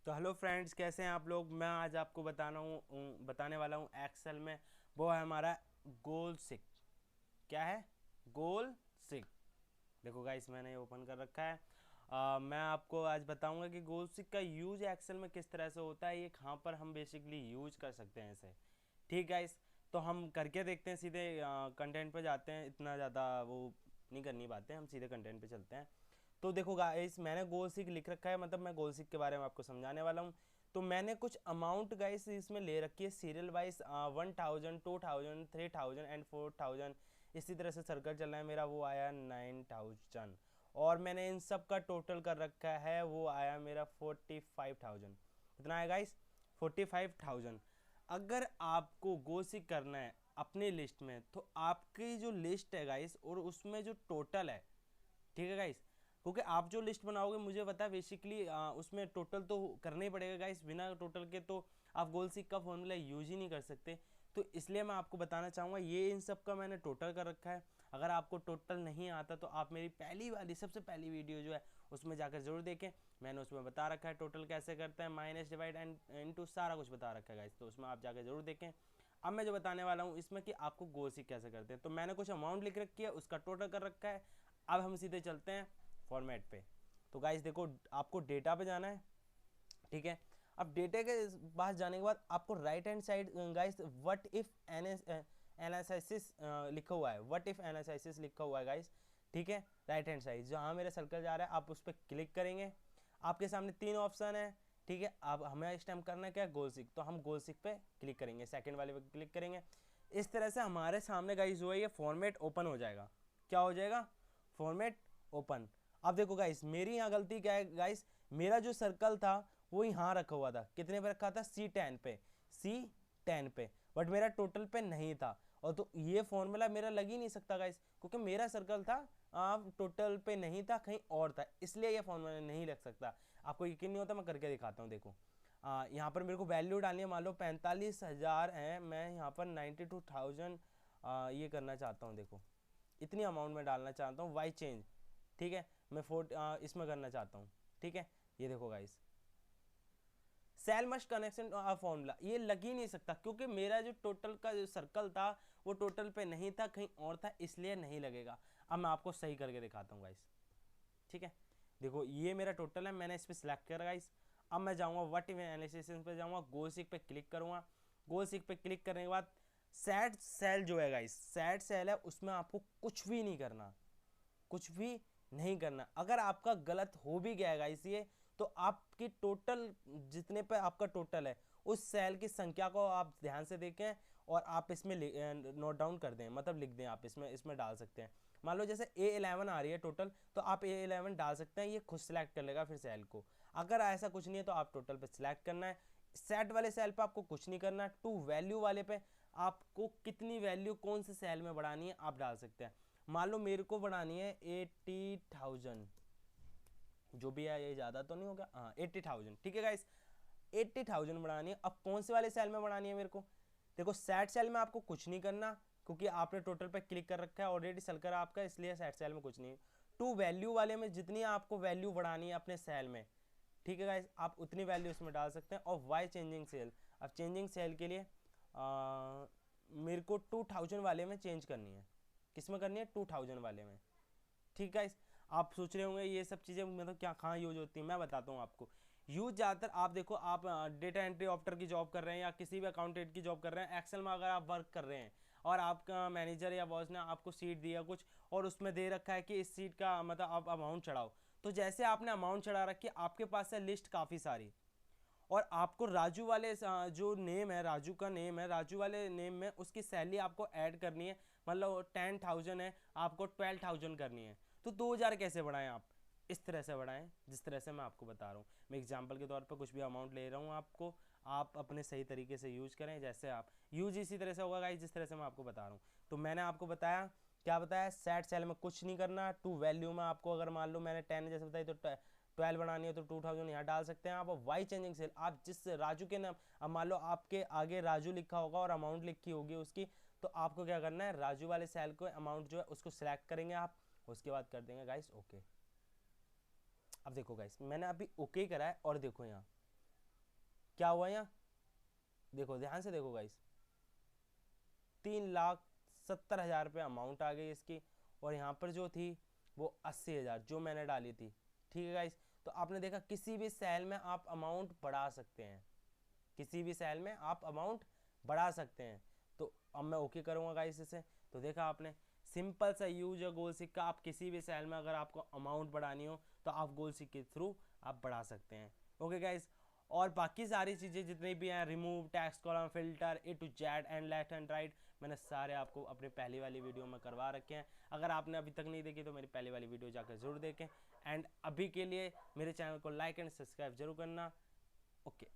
तो hello friends, कैसे हैं आप लोग। मैं आज आपको बताने वाला हूँ एक्सेल में। वो है हमारा गोल सिक। क्या है? गोल सिक। देखो गाइस, मैंने ये ओपन कर रखा है। मैं आपको आज बताऊंगा कि गोल सिक का यूज एक्सेल में किस तरह से होता है, ये कहाँ पर हम बेसिकली यूज कर सकते हैं इसे। ठीक गाइस, तो हम करके देखते हैं। सीधे कंटेंट पे जाते हैं, इतना ज़्यादा वो नहीं करनी बातें, हम सीधे कंटेंट पे चलते हैं। तो देखो गाइस, मैंने गोल सीक लिख रखा है, मतलब मैं गोल सीक के बारे में आपको समझाने वाला हूँ। तो मैंने कुछ अमाउंट गाइस इसमें ले रखी है सीरियल वाइज, 1000, 2000, 3000 एंड 4000। इसी तरह से सर्कल चल रहा है मेरा, वो आया 9000। और मैंने इन सब का टोटल कर रखा है, वो आया मेरा 45,000। कितना आया गाइस? 45,000। अगर आपको गोल सीक करना है अपनी लिस्ट में, तो आपकी जो लिस्ट है गाइस और उसमें जो टोटल है, ठीक है गाइस, क्योंकि आप जो लिस्ट बनाओगे मुझे पता है बेसिकली उसमें टोटल तो करना ही पड़ेगा गाइस। बिना टोटल के तो आप गोल सीक का फॉर्मूला यूज ही नहीं कर सकते। तो इसलिए मैं आपको बताना चाहूँगा, ये इन सब का मैंने टोटल कर रखा है। अगर आपको टोटल नहीं आता तो आप मेरी पहली वाली सबसे पहली वीडियो जो है उसमें जाकर जरूर देखें। मैंने उसमें बता रखा है टोटल कैसे करते हैं, माइनस डिवाइड एंड इनटू सारा कुछ बता रखा है गाइस, तो उसमें आप जाकर जरूर देखें। अब मैं जो बताने वाला हूँ इसमें कि आपको गोल सीक कैसे करते हैं, तो मैंने कुछ अमाउंट लिख रखी है, उसका टोटल कर रखा है। अब हम सीधे चलते हैं फॉर्मेट पे। तो गाइस देखो, आपको डेटा पे जाना है, ठीक है। अब डेटा के पास जाने के बाद आपको right hand side guys what if analysis लिखा हुआ है, व्हाट इफ एनालिसिस लिखा हुआ है गाइस, ठीक है। राइट हैंड साइड जहाँ मेरा सर्कल जा रहा है आप उस पर क्लिक करेंगे। आपके सामने तीन ऑप्शन है, ठीक है। अब हमें इस टाइम करना क्या है, गोल सीक, तो हम गोल सीक पे क्लिक करेंगे, सेकंड वाले पे क्लिक करेंगे। इस तरह से हमारे सामने गाइस जो है ये फॉर्मेट ओपन हो जाएगा। क्या हो जाएगा? Format open. अब देखो गाइस, मेरी यहाँ गलती क्या है गाइस, मेरा जो सर्कल था वो यहाँ रखा हुआ था, कितने पे रखा था? C10 पे, C10 पे, बट मेरा टोटल पे नहीं था। और तो ये फॉर्मूला मेरा लग ही नहीं सकता गाइस, क्योंकि मेरा सर्कल था टोटल पे नहीं था, कहीं और था, इसलिए ये फॉर्मूला नहीं लग सकता। आपको यकीन नहीं होता, मैं करके दिखाता हूँ। देखो यहाँ पर मेरे को वैल्यू डालनी है, मान लो 45,000 है, मैं यहाँ पर 92,000 ये करना चाहता हूँ। देखो इतनी अमाउंट में डालना चाहता हूँ, वाई चेंज, ठीक है। मैं इसमें करना चाहता हूँ, ठीक है। ये देखो guys, cell must connection formula ये लग ही नहीं सकता, क्योंकि मेरा जो टोटल का जो सर्कल था वो टोटल पे नहीं था, कहीं और था, इसलिए नहीं लगेगा। अब मैं आपको सही करके दिखाता हूँ गाइस, ठीक है। देखो ये मेरा टोटल है, मैंने इस पर सिलेक्ट करा गाइस। अब मैं जाऊँगा व्हाट इफ एनालिसिस पे, जाऊँगा गोल सीक पे क्लिक करूँगा। गोल सीक पे क्लिक करने के बाद सेट सेल जो है गाइस, सेट सेल है, उसमें आपको कुछ भी नहीं करना, कुछ भी नहीं करना। अगर आपका गलत हो भी गया गाइस ये, तो आपकी टोटल जितने पे आपका टोटल है उस सेल की संख्या को आप ध्यान से देखें और आप इसमें नोट डाउन कर दें, मतलब लिख दें। आप इसमें इसमें डाल सकते हैं। मान लो जैसे A11 आ रही है टोटल, तो आप A11 डाल सकते हैं, ये खुद सेलेक्ट कर लेगा फिर सेल को। अगर ऐसा कुछ नहीं है तो आप टोटल पे सिलेक्ट करना है। सेट वाले सेल पे आपको कुछ नहीं करना। टू वैल्यू वाले पे आपको कितनी वैल्यू कौन से सेल में बढ़ानी है आप डाल सकते हैं। मान लो मेरे को बढ़ानी है 80,000, जो भी है ये ज़्यादा तो नहीं होगा, हाँ 80,000, ठीक है गाइस। 80,000 बढ़ानी है। अब कौन से वाले सेल में बढ़ानी है मेरे को? देखो सेट सेल में आपको कुछ नहीं करना, क्योंकि आपने टोटल पे क्लिक कर रखा है, ऑलरेडी सेल कर आपका, इसलिए सेट सेल में कुछ नहीं। टू वैल्यू वाले में जितनी आपको वैल्यू बढ़ानी है अपने सेल में, ठीक है गाइस, आप उतनी वैल्यू उसमें डाल सकते हैं। और वाई चेंजिंग सेल, अब चेंजिंग सेल के लिए मेरे को 2000 वाले में चेंज करनी है। किस में करनी है? 2000 वाले में, ठीक है। आप सोच रहे होंगे ये सब चीज़ें मतलब क्या कहाँ यूज होती हैं, मैं बताता हूँ आपको। यूज ज़्यादातर आप देखो, आप डेटा एंट्री ऑप्टर की जॉब कर रहे हैं या किसी भी अकाउंटेंट की जॉब कर रहे हैं, एक्सेल में अगर आप वर्क कर रहे हैं और आपका मैनेजर या बॉस ने आपको सीट दिया कुछ और उसमें दे रखा है कि इस सीट का मतलब आप अमाउंट चढ़ाओ, तो जैसे आपने अमाउंट चढ़ा रखी है आपके पास है लिस्ट काफ़ी सारी, और आपको राजू वाले जो नेम है, राजू का नेम है, राजू वाले नेम में उसकी सैलरी आपको ऐड करनी है। मतलब 10,000 है, आपको 12,000 करनी है, तो 2,000 कैसे बढ़ाएं आप? इस तरह से बढ़ाएं जिस तरह से मैं आपको बता रहा हूँ। मैं एग्जांपल के तौर पर कुछ भी अमाउंट ले रहा हूँ आपको, आप अपने सही तरीके से यूज करें, जैसे आप यूज इसी तरह से होगा गाइस जिस तरह से मैं आपको बता रहा हूँ। तो मैंने आपको बताया, क्या बताया, सेट सेल में कुछ नहीं करना। टू वैल्यू में आपको अगर मान लो मैंने 10 जैसे बताई तो 12 बनानी है तो 2000 यहाँ डाल सकते हैं आप। वाई चेंजिंग सेल, आप जिस राजू के नाम, अब मान लो आपके आगे राजू लिखा होगा और अमाउंट लिखी होगी उसकी, तो आपको क्या करना है, राजू वाले सेल को अमाउंट जो है उसको सिलेक्ट करेंगे आप, उसके बाद कर देंगे गाइस ओके। अब देखो गाइस, मैंने अभी ओके करा है और देखो यहाँ क्या हुआ यहाँ, देखो ध्यान से देखो गाइस, 3,70,000 रुपये अमाउंट आ गई इसकी, और यहाँ पर जो थी वो 80,000 जो मैंने डाली थी। ठीक है गाइस, तो आपने देखा किसी भी सेल में आप अमाउंट बढ़ा सकते हैं, किसी भी सेल में आप अमाउंट बढ़ा सकते हैं। तो अब मैं ओके करूँगा गाइस इसे। तो देखा आपने, सिंपल सा यूज है गोल सिक का। आप किसी भी सेल में अगर आपको अमाउंट बढ़ानी हो तो आप गोल सिक के थ्रू आप बढ़ा सकते हैं। ओके गाइस, और बाकी सारी चीज़ें जितनी भी हैं, remove, text column, filter, A to Z and left and right, मैंने सारे आपको अपने पहली वाली वीडियो में करवा रखे हैं। अगर आपने अभी तक नहीं देखी तो मेरी पहली वाली वीडियो जाकर जरूर देखें। एंड अभी के लिए मेरे चैनल को लाइक एंड सब्सक्राइब जरूर करना। ओके।